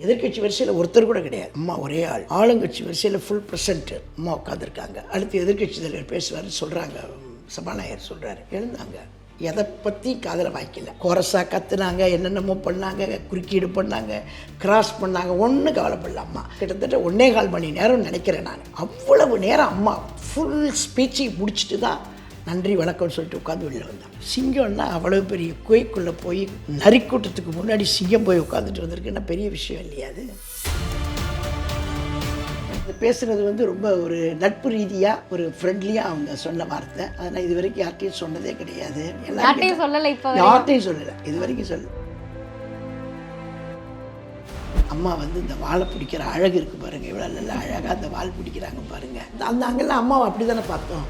எதிர்கட்சி வரிசையில் ஒருத்தர் கூட கிடையாது. அம்மா ஒரே ஆள். ஆளுங்கட்சி வரிசையில் ஃபுல் ப்ரெசென்ட் அம்மா உட்காந்துருக்காங்க. அடுத்து எதிர்கட்சி தலைவர் பேசுவார், சொல்கிறாங்க, சபாநாயகர் சொல்கிறாரு, எழுந்தாங்க. எதை பற்றி காதில் வாய்க்கல. கோரஸாக கத்துனாங்க, என்னென்னமோ பண்ணாங்க, குறுக்கீடு பண்ணாங்க, கிராஸ் பண்ணாங்க, ஒன்றும் கவலைப்படல. அம்மா கிட்டத்தட்ட 1.25 மணி நேரம் நினைக்கிறேன் நான். அவ்வளவு நேரம் அம்மா ஃபுல் ஸ்பீச்சை முடிச்சுட்டு தான் நன்றி வணக்கம்னு சொல்லிட்டு உட்காந்து வெளியில் வந்தாங்க. சிங்கம்னா அவ்வளோ பெரிய குகைக்குள்ளே போய் நரிக்கூட்டத்துக்கு முன்னாடி சிங்கம் போய் உட்காந்துட்டு வந்திருக்குன்னா பெரிய விஷயம் இல்லையா? அது பேசுகிறது ரொம்ப ஒரு நட்பு ரீதியாக ஒரு ஃப்ரெண்ட்லியாக அவங்க சொன்ன வார்த்தை. அதை நான் இது வரைக்கும் யார்ட்டையும் சொன்னதே கிடையாது. யார்ட்டையும் சொல்லலை, இப்போ யார்ட்டையும் சொல்லலை, இது வரைக்கும் சொல்லலை. அம்மா இந்த வாழை பிடிக்கிற அழகு இருக்குது பாருங்கள், இவ்வளோ நல்லா அழகாக அந்த வால் பிடிக்கிறாங்க பாருங்கள். அந்த அங்கெல்லாம் அம்மாவை அப்படி தானே பார்த்தோம்.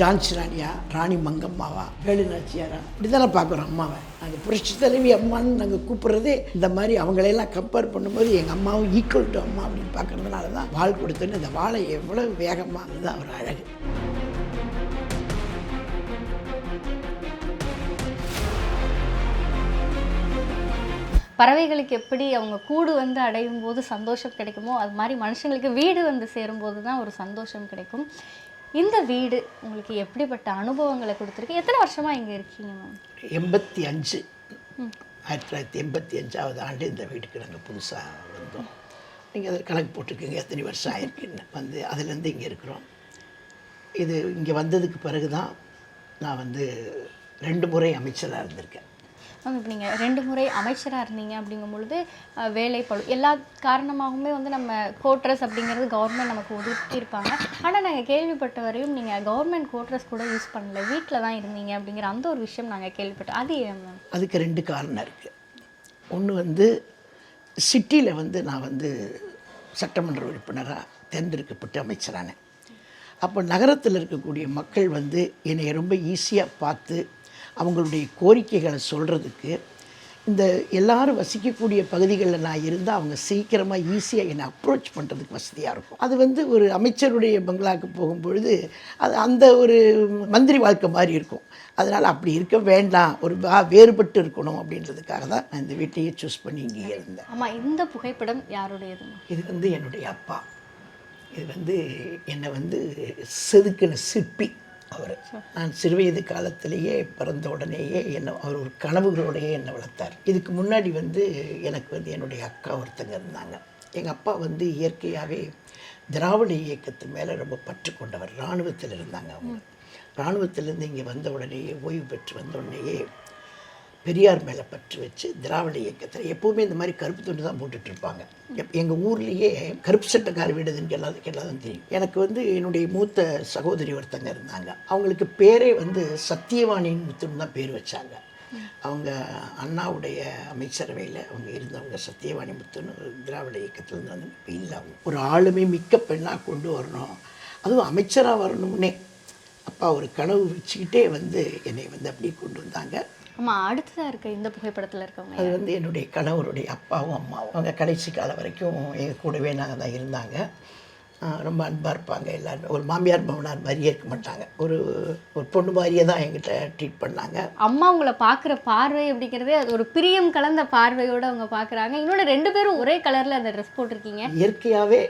ஜான்சி ராணியா, ராணி மங்கம்மாவா, வேலு நாச்சியாரா, இப்படி தானே பார்க்குறோம் அம்மாவை. நாங்கள் புரட்சி தலைவி அம்மான்னு நாங்கள் கூப்பிட்றதே இந்த மாதிரி அவங்களையெல்லாம் கம்பேர் பண்ணும்போது எங்கள் அம்மாவும் ஈக்குவல் டு அம்மா அப்படின்னு பார்க்குறதுனால தான் வாள் கொடுத்தோன்னு இந்த வாழை எவ்வளோ வேகமாக அதுதான் ஒரு அழகு. பறவைகளுக்கு எப்படி அவங்க கூடு அடையும் போது சந்தோஷம் கிடைக்குமோ அது மாதிரி மனுஷங்களுக்கு வீடு சேரும்போது தான் ஒரு சந்தோஷம் கிடைக்கும். இந்த வீடு உங்களுக்கு எப்படிப்பட்ட அனுபவங்களை கொடுத்துருக்கு? எத்தனை வருஷமாக இங்கே இருக்கீங்க மேம்? 85 1985ஆவது ஆண்டு இந்த வீட்டுக்கு நாங்கள் புதுசாக வந்தோம். நீங்கள் அதை கணக்கு போட்டுருக்கீங்க எத்தனை வருஷம் ஆயிருக்குன்னு. அதுலேருந்து இங்கே இருக்கிறோம். இது இங்கே வந்ததுக்கு பிறகு தான் நான் 2 முறை அமைச்சராக இருந்திருக்கேன். மேம், இப்போ நீங்கள் 2 முறை அமைச்சராக இருந்தீங்க அப்படிங்கும் பொழுது வேலைப்படும் எல்லா காரணமாகவுமே நம்ம கோட்ரஸ் அப்படிங்கிறது கவர்மெண்ட் நமக்கு ஒதுக்கியிருப்பாங்க. ஆனால் நாங்கள் கேள்விப்பட்ட வரையும் நீங்கள் கவர்மெண்ட் கோட்ரஸ் கூட யூஸ் பண்ணல, வீட்டில் தான் இருந்தீங்க அப்படிங்கிற அந்த ஒரு விஷயம் நாங்கள் கேள்விப்பட்டோம். அது ஏன் மேம்? அதுக்கு 2 காரணம் இருக்குது. ஒன்று சிட்டியில் நான் சட்டமன்ற உறுப்பினராக தேர்ந்தெடுக்கப்பட்டு அமைச்சரானேன். அப்போ நகரத்தில் இருக்கக்கூடிய மக்கள் என்னை ரொம்ப ஈஸியாக பார்த்து அவங்களுடைய கோரிக்கைகளை சொல்கிறதுக்கு இந்த எல்லாரும் வசிக்கக்கூடிய பகுதிகளில் நான் இருந்தால் அவங்க சீக்கிரமாக ஈஸியாக என்னை அப்ரோச் பண்ணுறதுக்கு வசதியாக இருக்கும். அது ஒரு அமைச்சருடைய பங்களாவுக்கு போகும்பொழுது அது அந்த ஒரு மந்திரி வாழ்க்கை மாதிரி இருக்கும். அதனால் அப்படி இருக்க வேண்டாம், ஒரு வேறுபட்டு இருக்கணும் அப்படின்றதுக்காக தான் நான் இந்த வீட்டையே சூஸ் பண்ணி இங்கே இருந்தேன். ஆமாம், இந்த புகைப்படம் யாருடையது? இது என்னுடைய அப்பா. இது என்னை செதுக்கின சிற்பி அவர். நான் சிறுவயது காலத்திலேயே பிறந்த உடனேயே அவர் ஒரு கனவுகளோடையே என்னை வளர்த்தார். இதுக்கு முன்னாடி எனக்கு என்னுடைய அக்கா ஒருத்தங்க இருந்தாங்க. எங்கள் அப்பா இயற்கையாகவே திராவிட இயக்கத்து மேலே ரொம்ப பற்று கொண்டவர். இராணுவத்தில் இருந்தாங்க அவங்க. இராணுவத்திலேருந்து இங்கே வந்த உடனேயே ஓய்வு பெற்று வந்த உடனேயே பெரியார் மேலே பற்று வச்சு திராவிட இயக்கத்தில் எப்போவுமே இந்த மாதிரி கருப்பு துண்டு தான் போட்டுட்ருப்பாங்க. எங்கள் ஊர்லேயே கருப்பு சட்டக்கார வீடுதுன்னு எல்லாரும் தெரியும். எனக்கு என்னுடைய மூத்த சகோதரி ஒருத்தங்க இருந்தாங்க. அவங்களுக்கு பேரே சத்தியவாணின்னு முத்துன்னு தான் பேர் வச்சாங்க. அவங்க அண்ணாவுடைய அமைச்சரவையில் அவங்க இருந்தவங்க சத்தியவாணி முத்துன்னு திராவிட இயக்கத்துலேருந்து இப்போ இல்லை. அவங்க ஒரு ஆளுமை மிக்க பெண்ணாக கொண்டு வரணும், அதுவும் அமைச்சராக வரணும்னே அப்பா ஒரு கனவு வச்சுக்கிட்டே என்னை அப்படியே கொண்டு வந்தாங்க. ஆமாம், அடுத்ததாக இருக்க இந்த புகைப்படத்தில் இருக்கவங்க அது என்னுடைய கணவருடைய அப்பாவும் அம்மாவும். அவங்க கடைசி காலம் வரைக்கும் எங்கள் கூடவே நாங்கள் தான் இருந்தாங்க. ரொம்ப அன்பாக இருப்பாங்க எல்லாருமே. ஒரு மாமியார் மாமனார் மாதிரியே இருக்க மாட்டாங்க, ஒரு பொண்ணு மாதிரியே தான் எங்கிட்ட ட்ரீட் பண்ணாங்க. அம்மா உங்களை பார்க்குற பார்வை அப்படிங்கிறதே அது ஒரு பிரியம் கலந்த பார்வையோடு அவங்க பார்க்குறாங்க. இன்னொன்று 2 பேரும் ஒரே கலரில் அந்த ட்ரெஸ் போட்டிருக்கீங்க. இயற்கையாகவே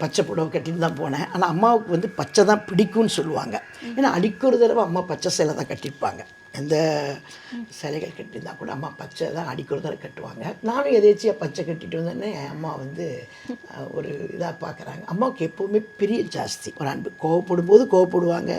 பச்சை புடவை கட்டின்னு தான் போனேன். ஆனால் அம்மாவுக்கு பச்சை தான் பிடிக்கும்னு சொல்லுவாங்க. ஏன்னா அடிக்கொரு தடவை அம்மா பச்சை சேலை தான் கட்டியிருப்பாங்க. எந்த சிலைகள் கட்டியிருந்தால் கூட அம்மா பச்சை தான் அடிக்கொரு தடவை கட்டுவாங்க. நானும் எதேச்சியாக பச்சை கட்டிட்டு வந்தேன்னே அம்மா ஒரு இதாக பார்க்குறாங்க. அம்மாவுக்கு எப்போவுமே பிரிய ஜாஸ்தி, ஒரு அன்பு. கோவப்படும் போது கோவப்படுவாங்க,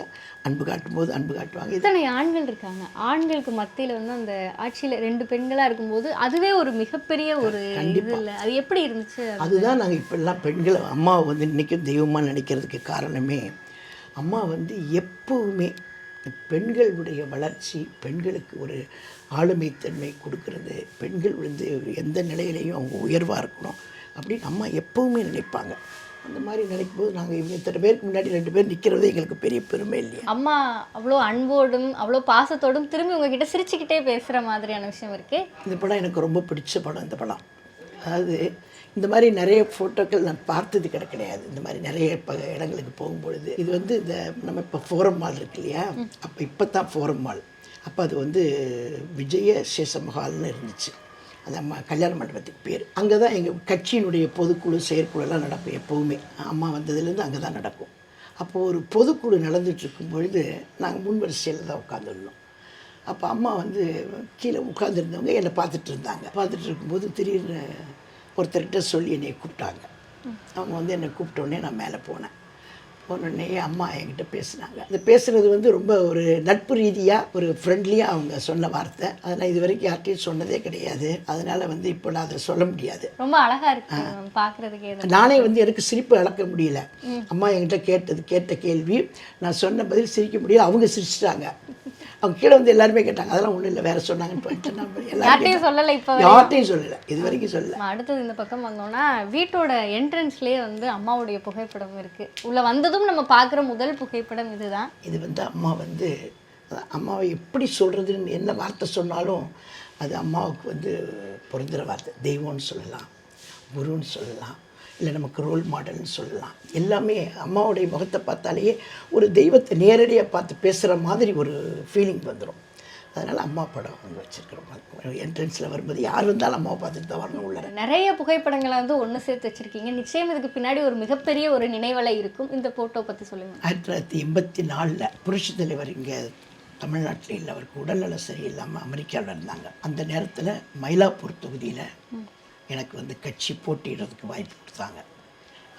அன்பு காட்டும் போது அன்பு காட்டுவாங்க. இத்தனை ஆண்கள் இருக்காங்க, ஆண்களுக்கு மத்தியில் அந்த ஆட்சியில் 2 பெண்களாக இருக்கும்போது அதுவே ஒரு மிகப்பெரிய ஒரு இது இல்லை, அது எப்படி இருந்துச்சு? அதுதான் நாங்கள் இப்போல்லாம் பெண்களை அம்மாவை இன்றைக்கும் தெய்வமாக நினைக்கிறதுக்கு காரணமே, அம்மா எப்போவுமே பெண்களுடைய வளர்ச்சி, பெண்களுக்கு ஒரு ஆளுமைத்தன்மை கொடுக்கறது, பெண்கள் எந்த நிலையிலையும் அவங்க உயர்வாக இருக்கணும் அப்படின்னு அம்மா எப்போவுமே நினைப்பாங்க. அந்த மாதிரி நினைக்கும் போது நாங்கள் இவங்க இத்தனை பேருக்கு முன்னாடி 2 பேர் நிற்கிறது எங்களுக்கு பெரிய பெருமை இல்லையா? அம்மா அவ்வளோ அன்போடும் அவ்வளோ பாசத்தோடும் திரும்பி உங்ககிட்ட சிரிச்சுக்கிட்டே பேசுகிற மாதிரியான விஷயம் இருக்குது. இந்த படம் எனக்கு ரொம்ப பிடிச்ச படம். இந்த படம் அதாவது இந்த மாதிரி நிறைய ஃபோட்டோக்கள் நான் பார்த்தது கிடையாது. இந்த மாதிரி நிறைய இடங்களுக்கு போகும்பொழுது இது இந்த நம்ம இப்போ ஃபோரம் மால் இருக்கு இல்லையா, இப்போ தான் ஃபோரம் மால். அப்போ அது விஜய சேஷ மஹால்னு இருந்துச்சு. அந்த கல்யாண மண்டபத்துக்கு பேர். அங்கே தான் எங்கள் கட்சியினுடைய பொதுக்குழு செயற்குழுலாம் நடக்கும் எப்போவுமே. அம்மா வந்ததுலேருந்து அங்கே தான் நடக்கும். அப்போது ஒரு பொதுக்குழு நடந்துகிட்ருக்கும் பொழுது நாங்கள் முன் வரிசையில் தான் உட்காந்துருந்தோம். அப்போ அம்மா வந்து கீழே உட்காந்துருந்தவங்க என்னை பார்த்துட்டு இருந்தாங்க. பார்த்துட்டு இருக்கும்போது திடீர்னு ஒருத்தர்கிட்ட சொல்லி என்னை கூப்பிட்டாங்க. அவங்க வந்து என்னை கூப்பிட்டோடனே நான் மேலே போனேன். போனோடனே அம்மா என்கிட்ட பேசினாங்க. அது பேசுகிறது வந்து ரொம்ப ஒரு நட்பு ரீதியாக ஒரு ஃப்ரெண்ட்லியாக அவங்க சொன்ன வார்த்தை. அதை நான் இது வரைக்கும் யார்ட்டையும் சொன்னதே கிடையாது. அதனால் வந்து இப்போ நான் அதை சொல்ல முடியாது. ரொம்ப அழகாக இருக்கு பார்க்குறதுக்கு. நானே வந்து எனக்கு சிரிப்பு அளக்க முடியல. அம்மா என்கிட்ட கேட்ட கேள்வி நான் சொன்ன பதில் சிரிக்க முடியல. அவங்க சிரிச்சிட்டாங்க. அவங்க கீழே வந்து எல்லாருமே கேட்டாங்க. அதெல்லாம் ஒன்றும் இல்லை, வேறு சொன்னாங்கன்னு போயிட்டு யார்ட்டையும் சொல்லலை. இப்போ யார்ட்டையும் சொல்லலை, இது வரைக்கும் சொல்லலை. அடுத்தது இந்த பக்கம் வந்தோம்னா வீட்டோட என்ட்ரன்ஸ்லேயே வந்து அம்மாவுடைய புகைப்படம் இருக்குது. உள்ளே வந்ததும் நம்ம பார்க்குற முதல் புகைப்படம் இதுதான். இது வந்து அம்மா வந்து அம்மாவை எப்படி சொல்கிறதுன்னு என்ன வார்த்தை சொன்னாலும் அது அம்மாவுக்கு வந்து பொருந்துகிற வார்த்தை. தெய்வம்னு சொல்லலாம், குருன்னு சொல்லலாம், இல்லை நமக்கு ரோல் மாடல்னு சொல்லலாம். எல்லாமே அம்மாவுடைய முகத்தை பார்த்தாலேயே ஒரு தெய்வத்தை நேரடியாக பார்த்து பேசுகிற மாதிரி ஒரு ஃபீலிங் வந்துடும். அதனால் அம்மா படம் அங்கே வச்சுருக்கிறோம். என்ட்ரன்ஸில் வரும்போது யார் வந்தாலும் அம்மாவை பார்த்துட்டு தான் வரணும். உள்ள நிறைய புகைப்படங்களை வந்து ஒன்று சேர்த்து வச்சுருக்கீங்க. நிச்சயம் இதுக்கு பின்னாடி ஒரு மிகப்பெரிய ஒரு நினைவலை இருக்கும். இந்த ஃபோட்டோ பற்றி சொல்லுங்கள். 1984 புரட்சி தலைவர் இங்கே தமிழ்நாட்டில் இல்லை, அவருக்கு உடல்நலம் சரியில்லாமல் அமெரிக்காவில் இருந்தாங்க. அந்த நேரத்தில் மயிலாப்பூர் தொகுதியில் எனக்கு வந்து கட்சி போட்டியிடுறதுக்கு வாய்ப்பு கொடுத்தாங்க.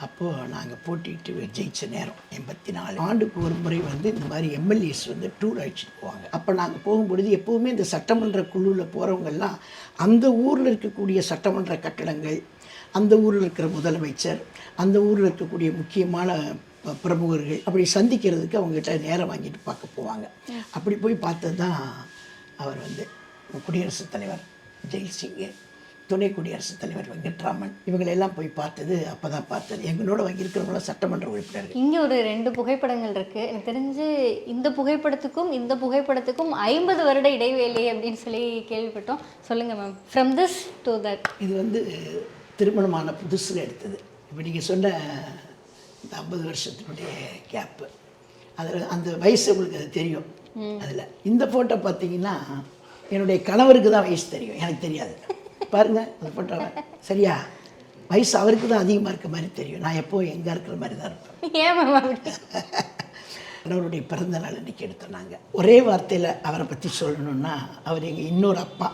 அப்போது நாங்கள் போட்டிட்டு ஜெயித்த நேரம் 84 ஆண்டுக்கு ஒரு முறை வந்து இந்த மாதிரி எம்எல்ஏஸ் வந்து டூர் அழைச்சிட்டு போவாங்க. அப்போ நாங்கள் போகும்பொழுது எப்போவுமே இந்த சட்டமன்ற குழுவில் போகிறவங்கெல்லாம் அந்த ஊரில் இருக்கக்கூடிய சட்டமன்ற கட்டடங்கள், அந்த ஊரில் இருக்கிற முதலமைச்சர், அந்த ஊரில் இருக்கக்கூடிய முக்கியமான பிரமுகர்கள் அப்படி சந்திக்கிறதுக்கு அவங்ககிட்ட நேரம் வாங்கிட்டு பார்க்க போவாங்க. அப்படி போய் பார்த்தது தான் அவர் வந்து குடியரசுத் தலைவர் ஜெயலலிதா, துணை குடியரசுத் தலைவர் வெங்கட்ராமன், இவங்களெல்லாம் போய் பார்த்தது அப்போ தான் பார்த்தது. எங்களோட வாங்கியிருக்கிறவங்களாம் சட்டமன்ற உறுப்பினர்கள். இங்கே ஒரு 2 புகைப்படங்கள் இருக்குது. எனக்கு தெரிஞ்சு இந்த புகைப்படத்துக்கும் இந்த புகைப்படத்துக்கும் 50 வருட இடைவேளை அப்படின்னு சொல்லி கேள்விப்பட்டோம். சொல்லுங்கள் ma'am, from this to that. இது வந்து திருமணமான புதுசில் எடுத்தது. இப்போ நீங்கள் சொன்ன இந்த 50 வருஷத்தினுடைய கேப்பு, அதில் அந்த வயசு உங்களுக்கு அது தெரியும். அதில் இந்த ஃபோட்டோ பார்த்தீங்கன்னா என்னுடைய கணவருக்கு தான் வயசு தெரியும், எனக்கு தெரியாது. பாருங்கள் அந்த ஃபோட்டோவை, சரியா? வயசு அவருக்கு தான் அதிகமாக இருக்க மாதிரி தெரியும். நான் எப்போது எங்கே இருக்கிற மாதிரி தான் இருப்பேன். கணவருடைய பிறந்த நாள் அன்றைக்கி எடுத்தோம் நாங்கள். ஒரே வார்த்தையில் அவரை பற்றி சொல்லணுன்னா அவர் எங்கள் இன்னொரு அப்பா.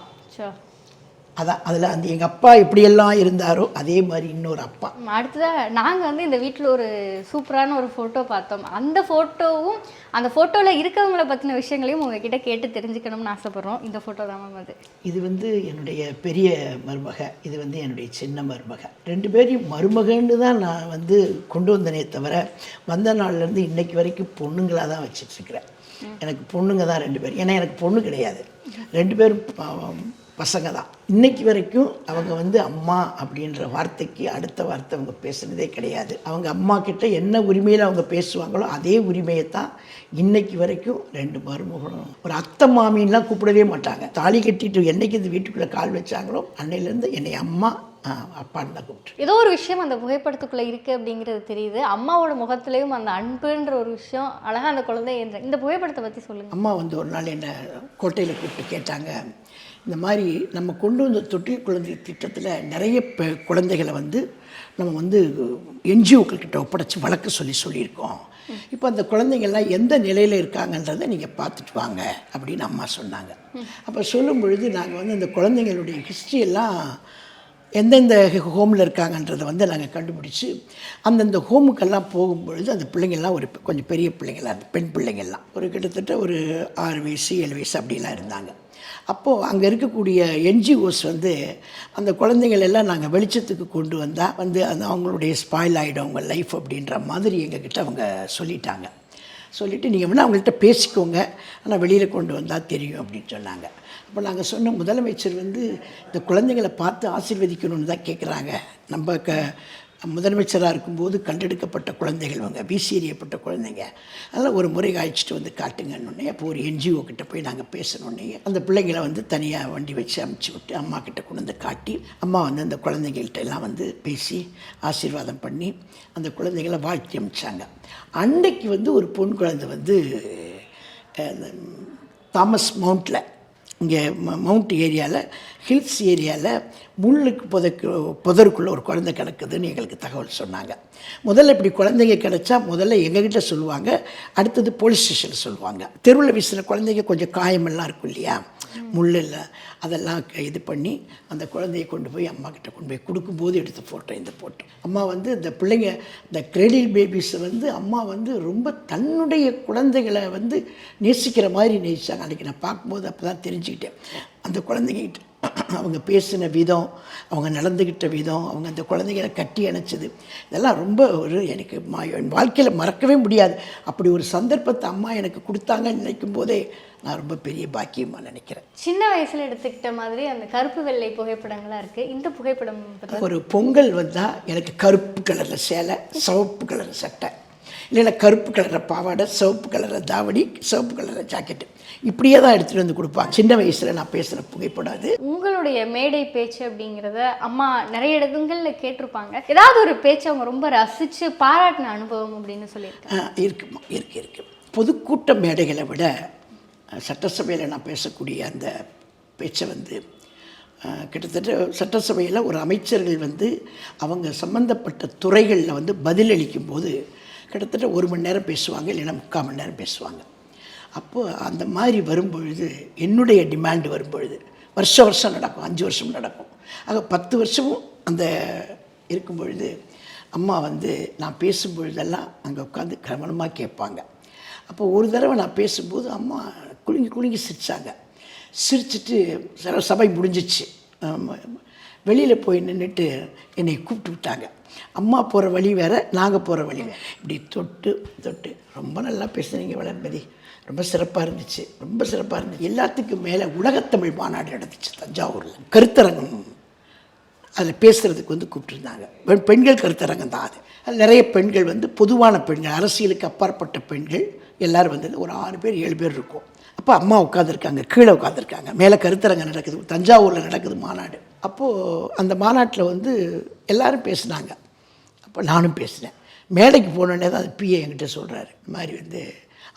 அதான் அதில் அந்த எங்கள் அப்பா எப்படியெல்லாம் இருந்தாரோ அதே மாதிரி இன்னொரு அப்பா. அடுத்ததாக நாங்கள் வந்து இந்த வீட்டில் ஒரு சூப்பரான ஒரு ஃபோட்டோ பார்த்தோம். அந்த ஃபோட்டோவும் அந்த ஃபோட்டோவில் இருக்கவங்களை பற்றின விஷயங்களையும் உங்ககிட்ட கேட்டு தெரிஞ்சுக்கணும்னு ஆசைப்பட்றோம். இந்த ஃபோட்டோ தான் மேம் அது. இது வந்து என்னுடைய பெரிய மருமக, இது வந்து என்னுடைய சின்ன மருமக. 2 பேரையும் மருமகன்னு தான் நான் வந்து கொண்டு வந்தனே தவிர வந்த நாள்லேருந்து இன்றைக்கு வரைக்கும் பொண்ணுங்களாக தான் வச்சிட்ருக்கிறேன். எனக்கு பொண்ணுங்க தான் 2 பேர். ஏன்னா எனக்கு பொண்ணு கிடையாது, 2 பேரும் பசங்க தான். இன்றைக்கி வரைக்கும் அவங்க வந்து அம்மா அப்படின்ற வார்த்தைக்கு அடுத்த வார்த்தை அவங்க பேசுனதே கிடையாது. அவங்க அம்மா கிட்ட என்ன உரிமையில் அவங்க பேசுவாங்களோ அதே உரிமையை தான் இன்றைக்கி வரைக்கும் 2 மருமகளும். ஒரு அத்தை மாமின்லாம் கூப்பிடவே மாட்டாங்க. தாலி கட்டிட்டு என்றைக்கு இந்த வீட்டுக்குள்ளே கால் வச்சாங்களோ அன்னையிலேருந்து என்னை அம்மா அப்பான்னு தான் கூப்பிட்டு. ஏதோ ஒரு விஷயம் அந்த புகைப்படத்துக்குள்ளே இருக்குது அப்படிங்கிறது தெரியுது. அம்மாவோட முகத்துலேயும் அந்த அன்புன்ற ஒரு விஷயம் அழகாக அந்த குழந்தை இந்த புகைப்படத்தை பற்றி சொல்லுங்கள். அம்மா வந்து ஒரு நாள் என்னை கோட்டையில் கூப்பிட்டு கேட்டாங்க, இந்த மாதிரி நம்ம கொண்டு வந்த தொட்டில் குழந்தை திட்டத்தில் நிறைய குழந்தைகளை வந்து நம்ம வந்து என்ஜிஓக்கள்கிட்ட ஒப்படைச்சி வளர்க்க சொல்லியிருக்கோம். இப்போ அந்த குழந்தைங்கள்லாம் எந்த நிலையில் இருக்காங்கன்றதை நீங்கள் பார்த்துட்டு வாங்க அப்படின்னு அம்மா சொன்னாங்க. அப்போ சொல்லும் பொழுது நாங்கள் வந்து அந்த குழந்தைங்களுடைய ஹிஸ்ட்ரியெல்லாம் எந்தெந்த ஹோமில் இருக்காங்கன்றதை வந்து நாங்கள் கண்டுபிடிச்சி அந்தந்த ஹோமுக்கெல்லாம் போகும்பொழுது அந்த பிள்ளைங்கள்லாம் ஒரு கொஞ்சம் பெரிய பிள்ளைங்களாக இருந்தது. பெண் பிள்ளைங்கள்லாம் ஒரு கிட்டத்தட்ட ஒரு 6 வயசு 7 வயசு அப்படிலாம் இருந்தாங்க. அப்போது அங்கே இருக்கக்கூடிய என்ஜிஓஸ் வந்து அந்த குழந்தைங்களெல்லாம் நாங்கள் வெளிச்சத்துக்கு கொண்டு வந்தால் வந்து அந்த அவங்களுடைய ஸ்பாயில் ஆகிடும் அவங்க லைஃப் அப்படின்ற மாதிரி எங்ககிட்ட அவங்க சொல்லிட்டாங்க. சொல்லிவிட்டு நீங்கள் வேணால் அவங்கள்ட்ட பேசிக்கோங்க, ஆனால் வெளியில் கொண்டு வந்தால் தெரியும் அப்படின்னு சொன்னாங்க. அப்போ நாங்கள் சொன்ன முதலமைச்சர் வந்து இந்த குழந்தைங்களை பார்த்து ஆசீர்வதிக்கணும்னு தான் கேட்குறாங்க. நம்ம முதலமைச்சராக இருக்கும்போது கண்டெடுக்கப்பட்ட குழந்தைகள் அவங்க வீசி எறியப்பட்ட குழந்தைங்க, அதனால் ஒரு முறை அழைச்சிட்டு வந்து காட்டுங்கன்னொன்னே அப்போ ஒரு என்ஜிஓ கிட்ட போய் நாங்கள் பேசணுன்னே அந்த பிள்ளைங்களை வந்து தனியாக வண்டி வச்சு அமுச்சு விட்டு அம்மா கிட்ட கொண்டு வந்து காட்டி அம்மா வந்து அந்த குழந்தைங்கள்ட்ட எல்லாம் வந்து பேசி ஆசீர்வாதம் பண்ணி அந்த குழந்தைகளை வாழ்த்தி அமிச்சாங்க. அன்றைக்கு வந்து ஒரு பொன் குழந்தை வந்து தாமஸ் மவுண்டில் இங்கே மவுண்ட் ஏரியாவில் ஹில்ஸ் ஏரியாவில் முள்ளுக்கு புதருக்குள்ளே ஒரு குழந்தை கிடக்குதுன்னு எங்களுக்கு தகவல் சொன்னாங்க. முதல்ல இப்படி குழந்தைங்க கிடச்சா முதல்ல எங்ககிட்ட சொல்லுவாங்க, அடுத்தது போலீஸ் ஸ்டேஷனில் சொல்லுவாங்க. தெருவில் வீசின குழந்தைங்க கொஞ்சம் காயமெல்லாம் இருக்கும் இல்லையா, முள்ளில், அதெல்லாம் இது பண்ணி அந்த குழந்தையை கொண்டு போய் அம்மா கிட்ட கொண்டு போய் கொடுக்கும்போது எடுத்த ஃபோட்டோ இந்த ஃபோட்டோ. அம்மா வந்து இந்த பிள்ளைங்க, இந்த கிரெடில் பேபிஸை வந்து அம்மா வந்து ரொம்ப தன்னுடைய குழந்தைகளை வந்து நேசிக்கிற மாதிரி நேசித்தாங்க. அன்றைக்கி நான் பார்க்கும்போது அப்போ தான் தெரிஞ்சுக்கிட்டேன். அந்த குழந்தைங்கிட்ட அவங்க பேசின விதம், அவங்க நடந்துக்கிட்ட விதம், அவங்க அந்த குழந்தைகளை கட்டி அணைச்சது, இதெல்லாம் ரொம்ப ஒரு எனக்கு என் வாழ்க்கையில் மறக்கவே முடியாது. அப்படி ஒரு சந்தர்ப்பத்தை அம்மா எனக்கு கொடுத்தாங்கன்னு நினைக்கும் போதே நான் ரொம்ப பெரிய பாக்கியமாக நினைக்கிறேன். சின்ன வயசில் எடுத்துக்கிட்ட மாதிரி அந்த கருப்பு வெள்ளை புகைப்படங்களாக இருக்குது. இந்த புகைப்படம் ஒரு பொங்கல் வந்தால் எனக்கு கருப்பு கலரில் சேலை, சிவப்பு கலர் சட்டை, இல்லைன்னா கருப்பு கலரில் பாவாடை, சிவப்பு கலரில் தாவடி, சிவப்பு கலரில் ஜாக்கெட்டு, இப்படியே தான் எடுத்துகிட்டு வந்து கொடுப்பாங்க. சின்ன வயசில் நான் பேசுகிற புகைப்படம் அது. உங்களுடைய மேடை பேச்சு அப்படிங்கிறத அம்மா நிறைய இடங்களில் கேட்டிருப்பாங்க. ஏதாவது ஒரு பேச்சு அவங்க ரொம்ப ரசித்து பாராட்டின அனுபவம் அப்படின்னு சொல்லியிருக்காங்க? இருக்குமா, இருக்கு. பொதுக்கூட்ட மேடைகளை விட சட்டசபையில் நான் பேசக்கூடிய அந்த பேச்சை வந்து கிட்டத்தட்ட சட்டசபையில் ஒரு அமைச்சர்கள் வந்து அவங்க சம்மந்தப்பட்ட துறைகளில் வந்து பதிலளிக்கும் போது கிட்டத்தட்ட 1 மணி நேரம் பேசுவாங்க, இல்லைன்னா 3/4 மணி நேரம் பேசுவாங்க. அப்போது அந்த மாதிரி வரும்பொழுது என்னுடைய டிமாண்டு வரும்பொழுது வருஷம் நடக்கும், 5 வருஷம் நடக்கும். ஆக 10 வருஷமும் அந்த இருக்கும் பொழுது அம்மா வந்து நான் பேசும்பொழுதெல்லாம் அங்கே உட்காந்து கவனமாக கேட்பாங்க. அப்போ ஒரு தடவை நான் பேசும்போது அம்மா குலுங்கி சிரித்தாங்க. சிரிச்சிட்டு சபை முடிஞ்சிச்சு, வெளியில் போய் நின்றுட்டு என்னை கூப்பிட்டு விட்டாங்க. அம்மா போகிற வழி வேறு, நாங்கள் போகிற வழி வேறு. இப்படி தொட்டு ரொம்ப நல்லா பேசுனீங்க வளர்மதி, ரொம்ப சிறப்பாக இருந்துச்சு, ரொம்ப சிறப்பாக இருந்துச்சு. எல்லாத்துக்கும் மேலே உலகத்தமிழ் மாநாடு நடந்துச்சு தஞ்சாவூரில், கருத்தரங்கம். அதில் பேசுகிறதுக்கு வந்து கூப்பிட்டுருந்தாங்க. பெண்கள் கருத்தரங்கம் தான் அது. அதில் நிறைய பெண்கள் வந்து பொதுவான பெண்கள், அரசியலுக்கு அப்பாற்பட்ட பெண்கள் எல்லோரும் வந்தது. ஒரு 6 பேர் 7 பேர் இருக்கும். அப்போ அம்மா உட்காந்துருக்காங்க, கீழே உட்காந்துருக்காங்க, மேலே கருத்தரங்கம் நடக்குது, தஞ்சாவூரில் நடக்குது மாநாடு. அப்போது அந்த மாநாட்டில் வந்து எல்லோரும் பேசுனாங்க. அப்போ நானும் பேசினேன். மேடைக்கு போனோடனே தான் அது பிஏ என்கிட்ட சொல்கிறாரு, இந்த மாதிரி வந்து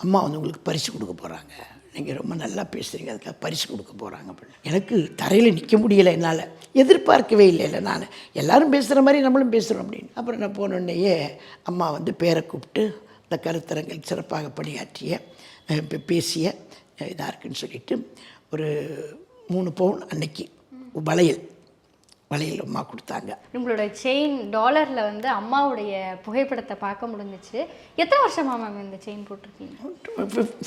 அம்மா வந்து உங்களுக்கு பரிசு கொடுக்க போகிறாங்க, நீங்கள் ரொம்ப நல்லா பேசுகிறீங்க, அதுக்காக பரிசு கொடுக்க போகிறாங்க அப்படின்னு. எனக்கு தரையில் நிற்க முடியலை, என்னால் எதிர்பார்க்கவே இல்லை. நான் எல்லோரும் பேசுகிற மாதிரி நம்மளும் பேசுகிறோம் அப்படின்னு. அப்புறம் நான் போனோடனேயே அம்மா வந்து பேரை கூப்பிட்டு இந்த கருத்தரங்கில் சிறப்பாக பணியாற்றிய பேசிய இதாக இருக்குன்னு சொல்லிட்டு ஒரு 3 பவுன் அன்னைக்கு வளையல் அம்மா கொடுத்தாங்க. உங்களோட செயின் டாலரில் வந்து அம்மாவுடைய புகைப்படத்தை பார்க்க முடிஞ்சிச்சு. எத்தனை வருஷமாக மேம் இந்த செயின் போட்டிருக்கீங்க?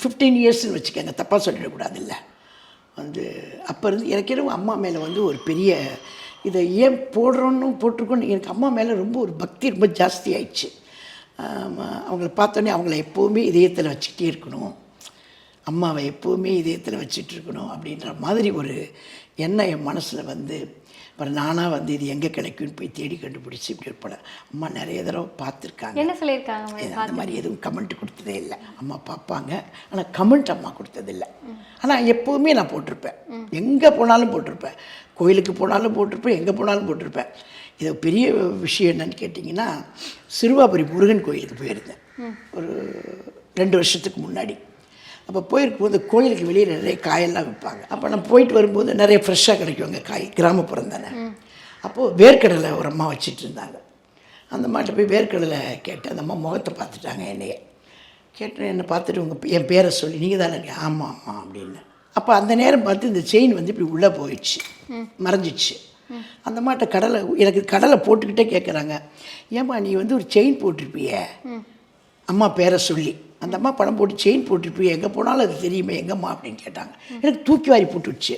15 இயர்ஸ்ன்னு வச்சுக்கோங்க, தப்பாக சொல்லிடக்கூடாது. இல்லை வந்து அப்போ இருந்து எனக்கு என்னவோ அம்மா மேலே வந்து ஒரு பெரிய இதை ஏன் போட்டிருக்கோன்னு எனக்கு அம்மா மேலே ரொம்ப ஒரு பக்தி ரொம்ப ஜாஸ்தி ஆயிடுச்சு. அவங்கள பார்த்தோன்னே அவங்கள எப்போவுமே இதயத்தில் வச்சுக்கிட்டே இருக்கணும், அம்மாவை எப்போவுமே இதயத்தில் வச்சுட்டு இருக்கணும் அப்படின்ற மாதிரி ஒரு எண்ணம் என் மனசில் வந்து, அப்புறம் நானாக வந்து இது எங்கே கிடைக்குன்னு போய் தேடி கண்டுபிடிச்சி இப்படி ஒரு படம் அம்மா நிறைய தடவை பார்த்துருக்காங்க. என்ன சொல்லியிருக்காங்க? அந்த மாதிரி எதுவும் கமெண்ட் கொடுத்ததே இல்லை. அம்மா பார்ப்பாங்க, ஆனால் கமெண்ட் அம்மா கொடுத்ததில்லை. ஆனால் எப்போவுமே நான் போட்டிருப்பேன், எங்கே போனாலும் போட்டிருப்பேன், கோயிலுக்கு போனாலும் போட்டிருப்பேன், எங்கே போனாலும் போட்டிருப்பேன். இது பெரிய விஷயம் என்னன்னு கேட்டிங்கன்னா, சிறுவாபுரி முருகன் கோயிலுக்கு போயிருந்தேன் ஒரு 2 வருஷத்துக்கு முன்னாடி. அப்போ போயிருக்கும்போது கோயிலுக்கு வெளியே நிறைய காயெல்லாம் விற்பாங்க. அப்போ நான் போயிட்டு வரும்போது நிறைய ஃப்ரெஷ்ஷாக கிடைக்குங்க காய், கிராமப்புறம் தானே. அப்போது வேர்க்கடலை ஒரு அம்மா வச்சிட்டு இருந்தாங்க. அந்த அம்மாட்ட போய் வேர்க்கடலை கேட்டேன். அந்த அம்மா முகத்தை பார்த்துட்டாங்க, என்னை பார்த்துட்டு என் பேரை சொல்லி நீங்கள் தானே? ஆமாம் அப்படின்னு. அப்போ அந்த நேரம் பார்த்து இந்த செயின் வந்து இப்படி உள்ளே போயிடுச்சு, மறைஞ்சிடுச்சு. அந்த அம்மாட்ட எனக்கு கடலை போட்டுக்கிட்டே கேட்குறாங்க, ஏம்மா நீ வந்து ஒரு செயின் போட்டிருப்பிய அம்மா பேரை சொல்லி. அந்த அம்மா பணம் போட்டு செயின் போட்டுருப்பிய, எங்கே போனாலும் அது தெரியுமே, எங்கம்மா அப்படின்னு கேட்டாங்க. எனக்கு தூக்கி வாரி போட்டுடுச்சு.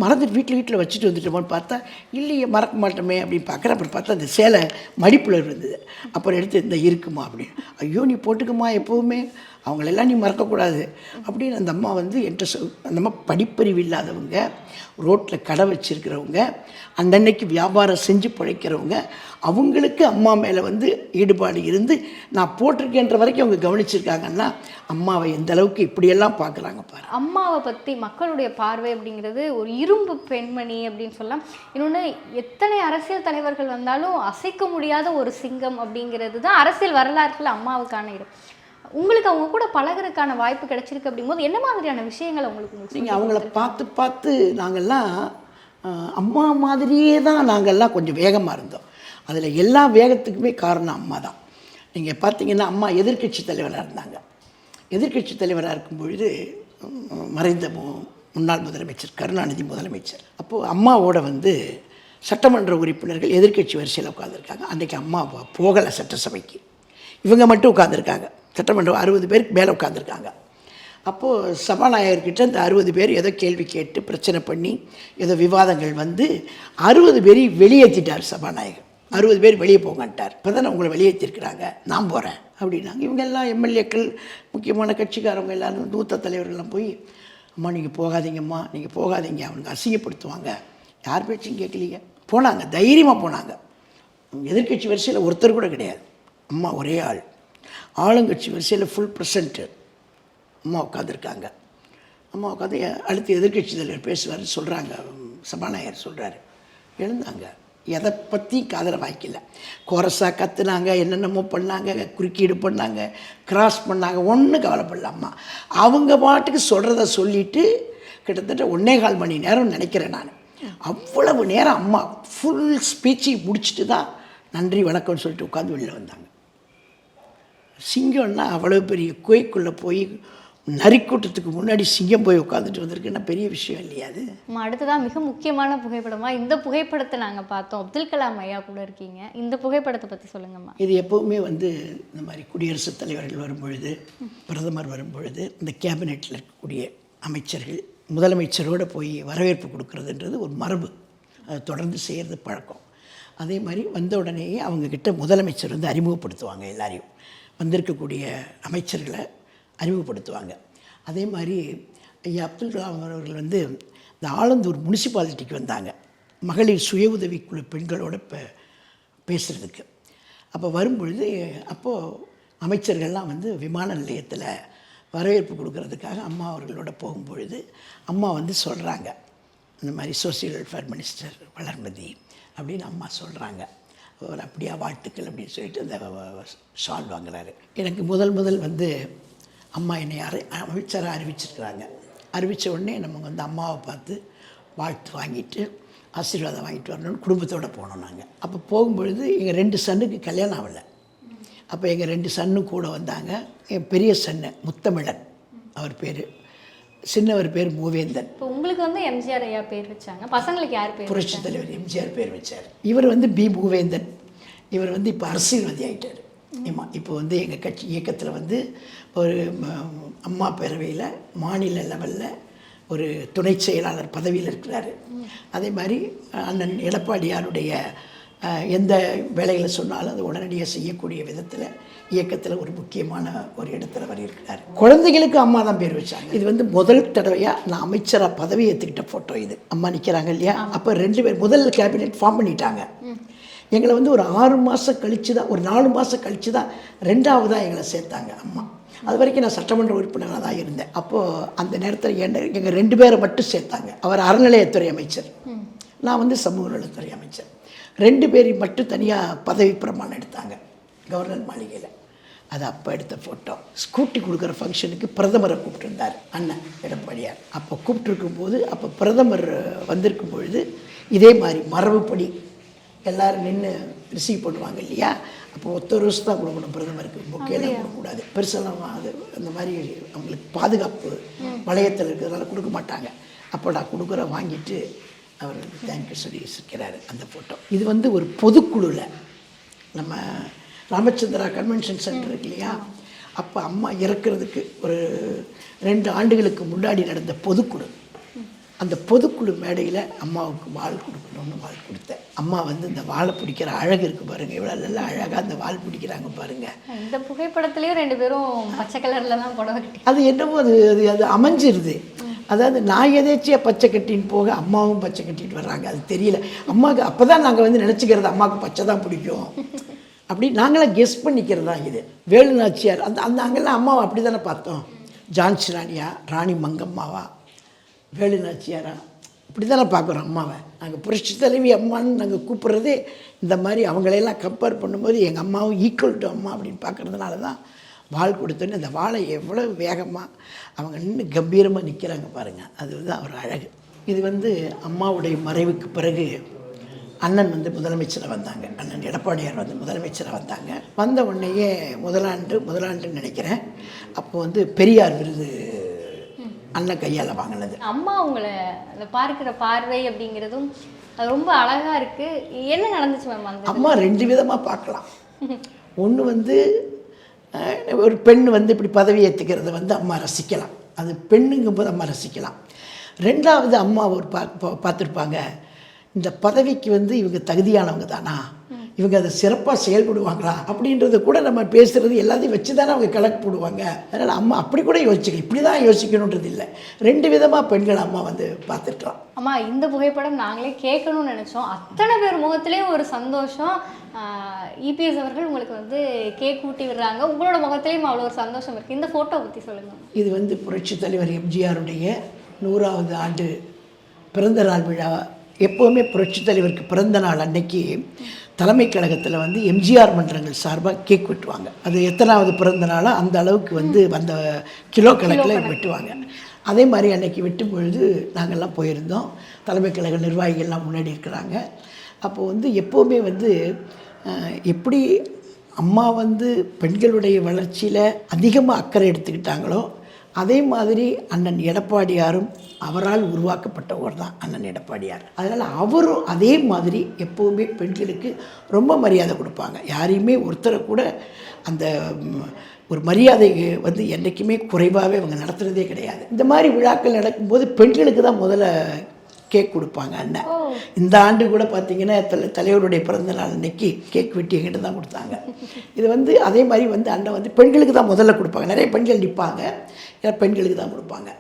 மறந்துட்டு வீட்டில் வச்சுட்டு வந்துட்டோமான்னு பார்த்தா இல்லையே, மறக்க மாட்டோமே அப்படின்னு பார்க்குறேன். அப்புறம் பார்த்தா அந்த சேலை மடிப்பில் இருந்தது. அப்புறம் எடுத்து இந்த இருக்குமா அப்படின்னு. ஐயோ நீ போட்டுக்குமா, எப்போவுமே அவங்களெல்லாம் நீ மறக்கக்கூடாது அப்படின்னு அந்த அம்மா வந்து என்கிட்ட அந்த அம்மா படிப்பறிவு இல்லாதவங்க, ரோட்டில் கடை வச்சுருக்கிறவங்க, அன்னன்னைக்கு வியாபாரம் செஞ்சு பிழைக்கிறவங்க, அவங்களுக்கு அம்மா மேலே வந்து ஈடுபாடு இருந்து நான் போட்டிருக்கேன்ற வரைக்கும் அவங்க கவனிச்சிருக்காங்கன்னா அம்மாவை எந்த அளவுக்கு இப்படியெல்லாம் பார்க்குறாங்க பாரு. அம்மாவை பற்றி மக்களுடைய பார்வை அப்படிங்கிறது ஒரு இரும்பு பெண்மணி அப்படின்னு சொல்லலாம். இன்னொன்று, எத்தனை அரசியல் தலைவர்கள் வந்தாலும் அசைக்க முடியாத ஒரு சிங்கம் அப்படிங்கிறது தான் அரசியல் வரலாற்றில் அம்மாவுக்கான இடம். உங்களுக்கு அவங்க கூட பழகிறதுக்கான வாய்ப்பு கிடைச்சிருக்கு அப்படிங்கும்போது என்ன மாதிரியான விஷயங்கள் உங்களுக்கு? நீங்கள் அவங்கள பார்த்து நாங்கள்லாம் அம்மா மாதிரியே தான் நாங்கள்லாம் கொஞ்சம் வேகமாக இருந்தோம். அதில் எல்லா வேகத்துக்குமே காரணம் அம்மா தான். நீங்கள் பார்த்தீங்கன்னா அம்மா எதிர்க்கட்சி தலைவராக இருந்தாங்க. எதிர்க்கட்சி தலைவராக இருக்கும் பொழுது மறைந்த முன்னாள் முதலமைச்சர் கருணாநிதி முதலமைச்சர். அப்போது அம்மாவோட வந்து சட்டமன்ற உறுப்பினர்கள் எதிர்க்கட்சி வரிசையில் உட்காந்துருக்காங்க. அன்றைக்கி அம்மா போகலை சட்டசபைக்கு, இவங்க மட்டும் உட்காந்துருக்காங்க. சட்டமன்றம் 60 பேருக்கு மேலே உட்காந்துருக்காங்க. அப்போது சபாநாயகர்கிட்ட இந்த 60 பேர் ஏதோ கேள்வி கேட்டு பிரச்சனை பண்ணி ஏதோ விவாதங்கள் வந்து 60 பேரையும் வெளியேற்றிட்டார் சபாநாயகர். 60 பேர் வெளியே போங்கன்ட்டார். இப்போ தானே உங்களை வெளியேற்றிருக்கிறாங்க, நான் போகிறேன் அப்படின்னாங்க. இவங்க எல்லாம் எம்எல்ஏக்கள், முக்கியமான கட்சிக்காரவங்க எல்லோரும், மூத்த தலைவர்கள்லாம் போய், அம்மா நீங்கள் போகாதீங்கம்மா, நீங்கள் போகாதீங்க, அவனுக்கு அசிங்கப்படுத்துவாங்க. யார் பேச்சும் கேட்கலீங்க, போனாங்க, தைரியமாக போனாங்க. எதிர்க்கட்சி வரிசையில் ஒருத்தர் கூட கிடையாது, அம்மா ஒரே ஆள். ஆளுங்கட்சி வரிசையில் ஃபுல் ப்ரெசண்ட்டு அம்மா உட்காந்துருக்காங்க. அம்மா உட்காந்து அடுத்து எதிர்க்கட்சி தலைவர் பேசுவார், சொல்கிறாங்க, சபாநாயகர் சொல்கிறாரு, எழுந்தாங்க. எதை பற்றி காதலை வாய்க்கல. கோரஸாக கற்றுனாங்க, என்னென்னமோ பண்ணாங்க, குறுக்கீடு பண்ணாங்க, கிராஸ் பண்ணாங்க, ஒன்றும் கவலைப்படல அம்மா. அவங்க பாட்டுக்கு சொல்கிறத சொல்லிவிட்டு கிட்டத்தட்ட 1.25 மணி நேரம் நினைக்கிறேன் நான். அவ்வளவு நேரம் அம்மா ஃபுல் ஸ்பீச்சை முடிச்சுட்டு தான் நன்றி வணக்கம்னு சொல்லிட்டு உட்காந்து வெளியில் வந்தாங்க. சிங்கம்னா அவ்வளோ பெரிய குகைக்குள்ளே போய் நரிக்கூட்டத்துக்கு முன்னாடி சிங்கம் போய் உட்காந்துட்டு வந்திருக்குன்னா பெரிய விஷயம் இல்லையா அது? அடுத்ததான் மிக முக்கியமான புகைப்படமா இந்த புகைப்படத்தை நாங்கள் பார்த்தோம். அப்துல் கலாம் ஐயா கூட இருக்கீங்க, இந்த புகைப்படத்தை பற்றி சொல்லுங்கம்மா. இது எப்போவுமே வந்து இந்த மாதிரி குடியரசுத் தலைவர்கள் வரும்பொழுது, பிரதமர் வரும்பொழுது, இந்த கேபினெட்டில் இருக்கக்கூடிய அமைச்சர்கள் முதலமைச்சரோடு போய் வரவேற்பு கொடுக்குறதுன்றது ஒரு மரபு, அதை தொடர்ந்து செய்கிறது பழக்கம். அதே மாதிரி வந்த உடனேயே அவங்கக்கிட்ட முதலமைச்சர் வந்து அறிமுகப்படுத்துவாங்க, எல்லாரையும் வந்திருக்கக்கூடிய அமைச்சர்களை அறிமுகப்படுத்துவாங்க. அதே மாதிரி ஐயா அப்துல் கலாம் அவர்கள் வந்து இந்த ஆலந்தூர் முனிசிபாலிட்டிக்கு வந்தாங்க, மகளிர் சுய உதவிக்குழு பெண்களோட பேசுகிறதுக்கு. அப்போ வரும்பொழுது அப்போது அமைச்சர்கள்லாம் வந்து விமான நிலையத்தில் வரவேற்பு கொடுக்கறதுக்காக அம்மா அவர்களோட போகும்பொழுது அம்மா வந்து சொல்கிறாங்க, இந்த மாதிரி சோசியல் வெல்ஃபேர் மினிஸ்டர் வளர்மதி அப்படின்னு அம்மா சொல்கிறாங்க. அவர் அப்படியா வாழ்த்துக்கள் அப்படின்னு சொல்லிட்டு அந்த ஷால் வாங்குறாரு. எனக்கு முதல் வந்து அம்மா என்னை அமைச்சராக அறிவிச்சிருக்கிறாங்க. அறிவித்த உடனே நம்ம வந்து அம்மாவை பார்த்து வாழ்த்து வாங்கிட்டு ஆசீர்வாதம் வாங்கிட்டு வரணும்னு குடும்பத்தோடு போனோம் நாங்கள். அப்போ போகும்பொழுது எங்கள் 2 சன்னுக்கு கல்யாணம் ஆகலை. அப்போ எங்கள் 2 சன்னும் கூட வந்தாங்க. என் பெரிய சன்னு முத்தமிழன் அவர் பேர், சின்னவர் பேர் மூவேந்தன். இப்போ உங்களுக்கு வந்து எம்ஜிஆர் ஐயா பேர் வச்சாங்க, பசங்களுக்கு யார் பேர்? புரட்சி தலைவர் எம்ஜிஆர் பேர் வச்சார். இவர் வந்து பி மூவேந்தன். இவர் வந்து இப்போ அரசியல்வாதி ஆகிட்டார். ஆமாம், இப்போ வந்து எங்கள் கட்சி இயக்கத்தில் வந்து ஒரு அம்மா பேரவையில் மாநில லெவலில் ஒரு துணை செயலாளர் பதவியில் இருக்கிறாரு. அதே மாதிரி அண்ணன் எடப்பாடியாருடைய எந்த வேலைகளை சொன்னாலும் அது உடனடியாக செய்யக்கூடிய விதத்தில் இயக்கத்தில் ஒரு முக்கியமான ஒரு இடத்துல அவர் இருக்கிறார். குழந்தைகளுக்கு அம்மா தான் பேர் வச்சாங்க. இது வந்து முதல் தடவையாக நான் அமைச்சராக பதவி ஏற்றுக்கிட்ட ஃபோட்டோ இது. அம்மா நிற்கிறாங்க இல்லையா, அப்போ 2 பேர் முதல் கேபினெட் ஃபார்ம் பண்ணிட்டாங்க. எங்களை வந்து ஒரு 6 மாதம் கழித்து தான், ஒரு 4 மாதம் கழித்து தான் 2ஆவதாக எங்களை சேர்த்தாங்க அம்மா. அது வரைக்கும் நான் சட்டமன்ற உறுப்பினராக தான் இருந்தேன். அப்போது அந்த நேரத்தில் எங்கள் 2 பேரை மட்டும் சேர்த்தாங்க. அவர் அறநிலையத்துறை அமைச்சர், நான் வந்து சமூக நலத்துறை அமைச்சர். 2 பேரையும் மட்டும் தனியாக பதவி பிரமாணம் எடுத்தாங்க கவர்னர் மாளிகையில். அது அப்போ எடுத்த ஃபோட்டோ. ஸ்கூட்டி கொடுக்குற ஃபங்க்ஷனுக்கு பிரதமரை கூப்பிட்டுருந்தார் அண்ணன் எடப்பாடியார். அப்போ கூப்பிட்டுருக்கும்போது, அப்போ பிரதமர் வந்திருக்கும் பொழுது இதே மாதிரி மரபுப்படி எல்லோரும் நின்று ரிசீவ் பண்ணுவாங்க இல்லையா. அப்போ ஒத்த ரோஸ் தான் கொடுக்கணும் பிரதமருக்கு, பொக்கையெல்லாம் கொடுக்கக்கூடாது. பெருசெல்லாம் அது அந்த மாதிரி அவங்களுக்கு பாதுகாப்பு வளையத்தில் இருக்கிறதுனால கொடுக்க மாட்டாங்க. அப்போ நான் கொடுக்குற வாங்கிட்டு அவர் தேங்க்யூ சொல்லி இருக்கிறாரு அந்த ஃபோட்டோ. இது வந்து ஒரு பொதுக்குழுவில் நம்ம ராமச்சந்திரா கன்வென்ஷன் சென்டர் இருக்கு இல்லையா, அப்போ அம்மா இறக்குறதுக்கு ஒரு 2 ஆண்டுகளுக்கு முன்னாடி நடந்த பொதுக்குழு. அந்த பொதுக்குழு மேடையில் அம்மாவுக்கு வாள் கொடுக்கணும்னு வாள் கொடுத்தேன். அம்மா வந்து இந்த வாழை பிடிக்கிற அழகு இருக்குது பாருங்கள், இவ்வளோ நல்லா அழகாக அந்த வாள் பிடிக்கிறாங்க பாருங்கள். இந்த புகைப்படத்துலேயும் 2 பேரும் பச்சை கலரில் தான் புடவை கட்டி, அது என்னமோ அது அமைஞ்சிருது. அதாவது நான் எதேச்சியாக பச்சை கட்டின்னு போக அம்மாவும் பச்சை கட்டிட்டு வர்றாங்க, அது தெரியல அம்மாவுக்கு. அப்போ தான் நாங்கள் வந்து நினச்சிக்கிறது அம்மாவுக்கு பச்சை தான் பிடிக்கும் அப்படி நாங்களாம் கெஸ் பண்ணிக்கிறது தான் இது. வேலு நாச்சியார் அந்த அங்கெல்லாம் அம்மாவை அப்படி தானே பார்த்தோம். ஜான்சி ராணியா, ராணி மங்கம்மாவா, வேலு நாச்சியாரா, இப்படி தானே பார்க்குறோம் அம்மாவை. நாங்கள் புரட்சி தலைவி அம்மான்னு நாங்கள் கூப்பிட்றதே இந்த மாதிரி அவங்களையெல்லாம் கம்பேர் பண்ணும்போது எங்கள் அம்மாவும் ஈக்குவல் டு அம்மா அப்படின்னு பார்க்குறதுனால தான் வாள் கொடுத்தோன்னு அந்த வாழை எவ்வளோ வேகமாக அவங்க நின்று கம்பீரமாக நிற்கிறாங்க பாருங்கள், அதுதான் ஒரு அழகு. இது வந்து அம்மாவுடைய மறைவுக்கு பிறகு அண்ணன் வந்து முதலமைச்சராக வந்தாங்க. அண்ணன் எடப்பாடியார் வந்து முதலமைச்சராக வந்தாங்க. வந்த உடனேயே முதலாண்டுன்னு நினைக்கிறேன். அப்போ வந்து பெரியார் விருது அண்ணன் கையால் வாங்கினது. அம்மா உங்களை அந்த பார்க்குற பார்வை அப்படிங்கிறதும் அது ரொம்ப அழகாக இருக்குது. என்ன நடந்துச்சு மேம்? அந்த அம்மா 2 விதமாக பார்க்கலாம். ஒன்று வந்து ஒரு பெண் வந்து இப்படி பதவி ஏற்றுக்கிறத வந்து அம்மா ரசிக்கலாம். அது பெண்ணுங்கும் போது அம்மா ரசிக்கலாம். 2வது அம்மா ஒரு பார்த்துருப்பாங்க, இந்த பதவிக்கு வந்து இவங்க தகுதியானவங்க தானா, இவங்க அதை சிறப்பாக செயல்படுவாங்களா அப்படின்றத கூட நம்ம பேசுகிறது எல்லாத்தையும் வச்சு தானே அவங்க கணக்கு போடுவாங்க. அதனால் அம்மா அப்படி கூட யோசிக்கல, இப்படி தான் யோசிக்கணுன்றது இல்லை. 2 விதமாக பெண்கள் அம்மா வந்து பார்த்துருக்கலாம். அம்மா இந்த புகைப்படம் நாங்களே கேட்கணும்னு நினச்சோம். அத்தனை பேர் முகத்துலேயும் ஒரு சந்தோஷம். இபிஎஸ் அவர்கள் உங்களுக்கு வந்து கேக் ஊட்டி விடுறாங்க, உங்களோட முகத்துலேயும் அவ்வளோ ஒரு சந்தோஷம் இருக்குது. இந்த ஃபோட்டோ பற்றி சொல்லுங்கள். இது வந்து புரட்சித் தலைவர் எம்ஜிஆருடைய 100வது ஆண்டு பிறந்த நாள் விழா. எப்போவுமே புரட்சித் தலைவருக்கு பிறந்த நாள் அன்னைக்கு தலைமை கழகத்தில் வந்து எம்ஜிஆர் மன்றங்கள் சார்பாக கேக் வெட்டுவாங்க. அது எத்தனாவது பிறந்த நாளோ அந்த அளவுக்கு வந்து அந்த கிலோ கணக்கில் வெட்டுவாங்க. அதே மாதிரி அன்னைக்கு வெட்டும் பொழுது நாங்கள்லாம் போயிருந்தோம். தலைமை கழக நிர்வாகிகள்லாம் முன்னாடி இருக்கிறாங்க. அப்போது வந்து எப்போவுமே வந்து எப்படி அம்மா வந்து பெண்களுடைய வளர்ச்சியில் அதிகமாக அக்கறை எடுத்துக்கிட்டாங்களோ அதே மாதிரி அண்ணன் எடப்பாடியாரும் அவரால் உருவாக்கப்பட்டவர் தான் அண்ணன் எடப்பாடியார். அதனால் அவரும் அதே மாதிரி எப்போவுமே பெண்களுக்கு ரொம்ப மரியாதை கொடுப்பாங்க. யாரையுமே ஒருத்தரை கூட அந்த ஒரு மரியாதை வந்து என்றைக்குமே குறைவாகவே அவங்க நடத்துகிறதே கிடையாது. இந்த மாதிரி விழாக்கள் நடக்கும்போது பெண்களுக்கு தான் முதல்ல கேக் கொடுப்பாங்க அண்ணன். இந்த ஆண்டு கூட பார்த்தீங்கன்னா தலைவருடைய பிறந்த நாள் அன்னைக்கு கேக் வெட்டி எங்கிட்ட தான் கொடுத்தாங்க. இது வந்து அதே மாதிரி வந்து அண்ணன் வந்து பெண்களுக்கு தான் முதல்ல கொடுப்பாங்க. நிறைய பெண்கள் நிற்பாங்க, பெண்களுக்கு தான் கொடுப்பாங்க.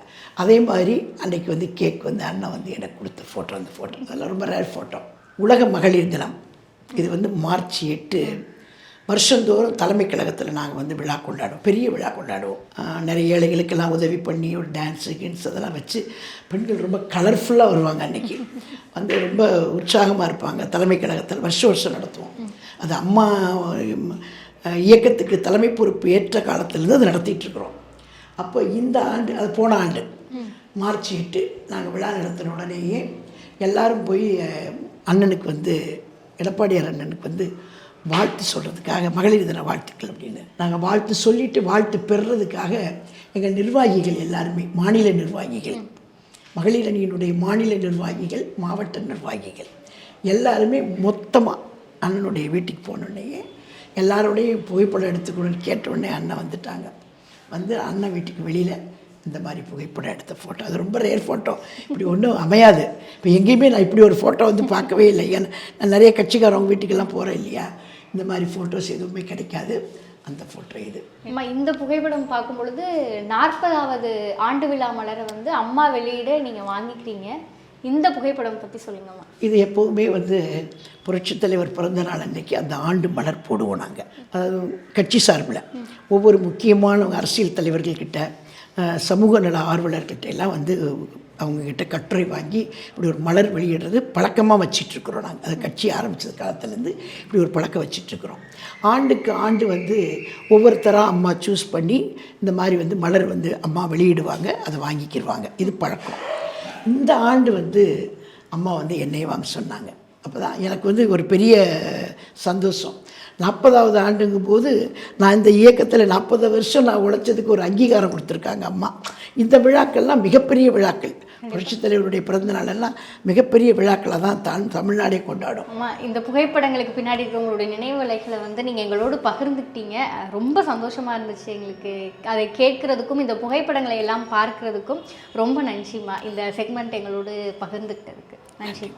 அதே மாதிரி அன்றைக்கி வந்து கேக் வந்து அண்ணன் வந்து எனக்கு கொடுத்த ஃபோட்டோ, அந்த ஃபோட்டோ அதெல்லாம் ரொம்ப ரேர் ஃபோட்டோ. உலக மகளிர் தினம் இது வந்து மார்ச் 8 வருஷந்தோறும் தலைமை கழகத்தில் நாங்கள் வந்து விழா கொண்டாடுவோம், பெரிய விழா கொண்டாடுவோம். நிறைய ஏழைகளுக்கெல்லாம் உதவி பண்ணி ஒரு டான்ஸு கின்ஸ் அதெல்லாம் வச்சு பெண்கள் ரொம்ப கலர்ஃபுல்லாக வருவாங்க. அன்றைக்கி வந்து ரொம்ப உற்சாகமாக இருப்பாங்க. தலைமை கழகத்தில் வருஷம் நடத்துவோம். அது அம்மா இயக்கத்துக்கு தலைமை பொறுப்பு ஏற்ற காலத்திலேருந்து அது நடத்திட்டுருக்குறோம். அப்போ இந்த ஆண்டு, அது போன ஆண்டு மார்ச் 8 நாங்கள் விழா நடத்தின உடனேயே எல்லோரும் போய் அண்ணனுக்கு வந்து எடப்பாடியார் அண்ணனுக்கு வந்து வாழ்த்து சொல்கிறதுக்காக மகளிர் தின வாழ்த்துக்கள் அப்படின்னு நாங்கள் வாழ்த்து சொல்லிவிட்டு வாழ்த்து பெறுறதுக்காக எங்கள் நிர்வாகிகள் எல்லாருமே, மாநில நிர்வாகிகள், மகளிர் அணியினுடைய மாநில நிர்வாகிகள், மாவட்ட நிர்வாகிகள் எல்லாருமே மொத்தமாக அண்ணனுடைய வீட்டுக்கு போனோடனேயே எல்லாரோடையும் புகைப்படம் எடுத்துக்கணும்னு கேட்டோடனே அண்ணன் வந்துட்டாங்க. வந்து அண்ணன் வீட்டுக்கு வெளியில் இந்த மாதிரி புகைப்படம் எடுத்த ஃபோட்டோ. அது ரொம்ப ரேர் ஃபோட்டோ, இப்படி ஒன்றும் அமையாது. இப்போ எங்கேயுமே நான் இப்படி ஒரு ஃபோட்டோ வந்து பார்க்கவே இல்லை. ஏன்னா நான் நிறைய கட்சிக்காரவங்க வீட்டுக்கெல்லாம் போகிறேன் இல்லையா, இந்த மாதிரி ஃபோட்டோஸ் எதுவுமே கிடைக்காது. அந்த ஃபோட்டோ இது. அம்மா இந்த புகைப்படம் பார்க்கும் பொழுது 40வது ஆண்டு விழா மலரை வந்து அம்மா வெளியிட நீங்கள் வாங்கிக்கிறீங்க. இந்த புகைப்படம் பற்றி சொல்லுங்கம்மா. இது எப்போவுமே வந்து புரட்சித் தலைவர் பிறந்த நாள் அன்றைக்கி அந்த ஆண்டு மலர் போடுவோம் நாங்கள். அதாவது கட்சி சார்பில் ஒவ்வொரு முக்கியமான அரசியல் தலைவர்கள்கிட்ட, சமூக நல ஆர்வலர்கிட்ட எல்லாம் வந்து அவங்கக்கிட்ட கட்டுரை வாங்கி இப்படி ஒரு மலர் வெளியிடுறது பழக்கமாக வச்சிட்ருக்குறோம். நாங்கள் அது கட்சி ஆரம்பித்தது காலத்துலேருந்து இப்படி ஒரு பழக்கம் வச்சிட்ருக்குறோம். ஆண்டுக்கு ஆண்டு வந்து ஒவ்வொருத்தராக அம்மா சூஸ் பண்ணி இந்த மாதிரி வந்து மலர் வந்து அம்மா வெளியிடுவாங்க, அதை வாங்கிக்கிடுவாங்க. இது பழக்கம். இந்த ஆண்டு வந்து அம்மா வந்து என்னையே வாங்க சொன்னாங்க. அப்போ தான் எனக்கு வந்து ஒரு பெரிய சந்தோஷம். 40வது ஆண்டுங்கும் போது நான் இந்த இயக்கத்தில் 40 வருஷம் நான் உழைச்சதுக்கு ஒரு அங்கீகாரம் கொடுத்துருக்காங்க அம்மா. இந்த விழாக்கள்லாம் மிகப்பெரிய விழாக்கள். புரட்சித் தலைவருடைய பிறந்த நாளெல்லாம் மிகப்பெரிய விழாக்களை தான் தமிழ்நாடே கொண்டாடும். அம்மா இந்த புகைப்படங்களுக்கு பின்னாடி இருக்க உங்களுடைய நினைவலைகளை வந்து நீங்கள் எங்களோடு பகிர்ந்துக்கிட்டீங்க. ரொம்ப சந்தோஷமாக இருந்துச்சு எங்களுக்கு அதை கேட்குறதுக்கும் இந்த புகைப்படங்களை எல்லாம் பார்க்குறதுக்கும். ரொம்ப நன்றிம்மா இந்த செக்மெண்ட் எங்களோடு பகிர்ந்துக்கிட்டதுக்கு. நன்றி.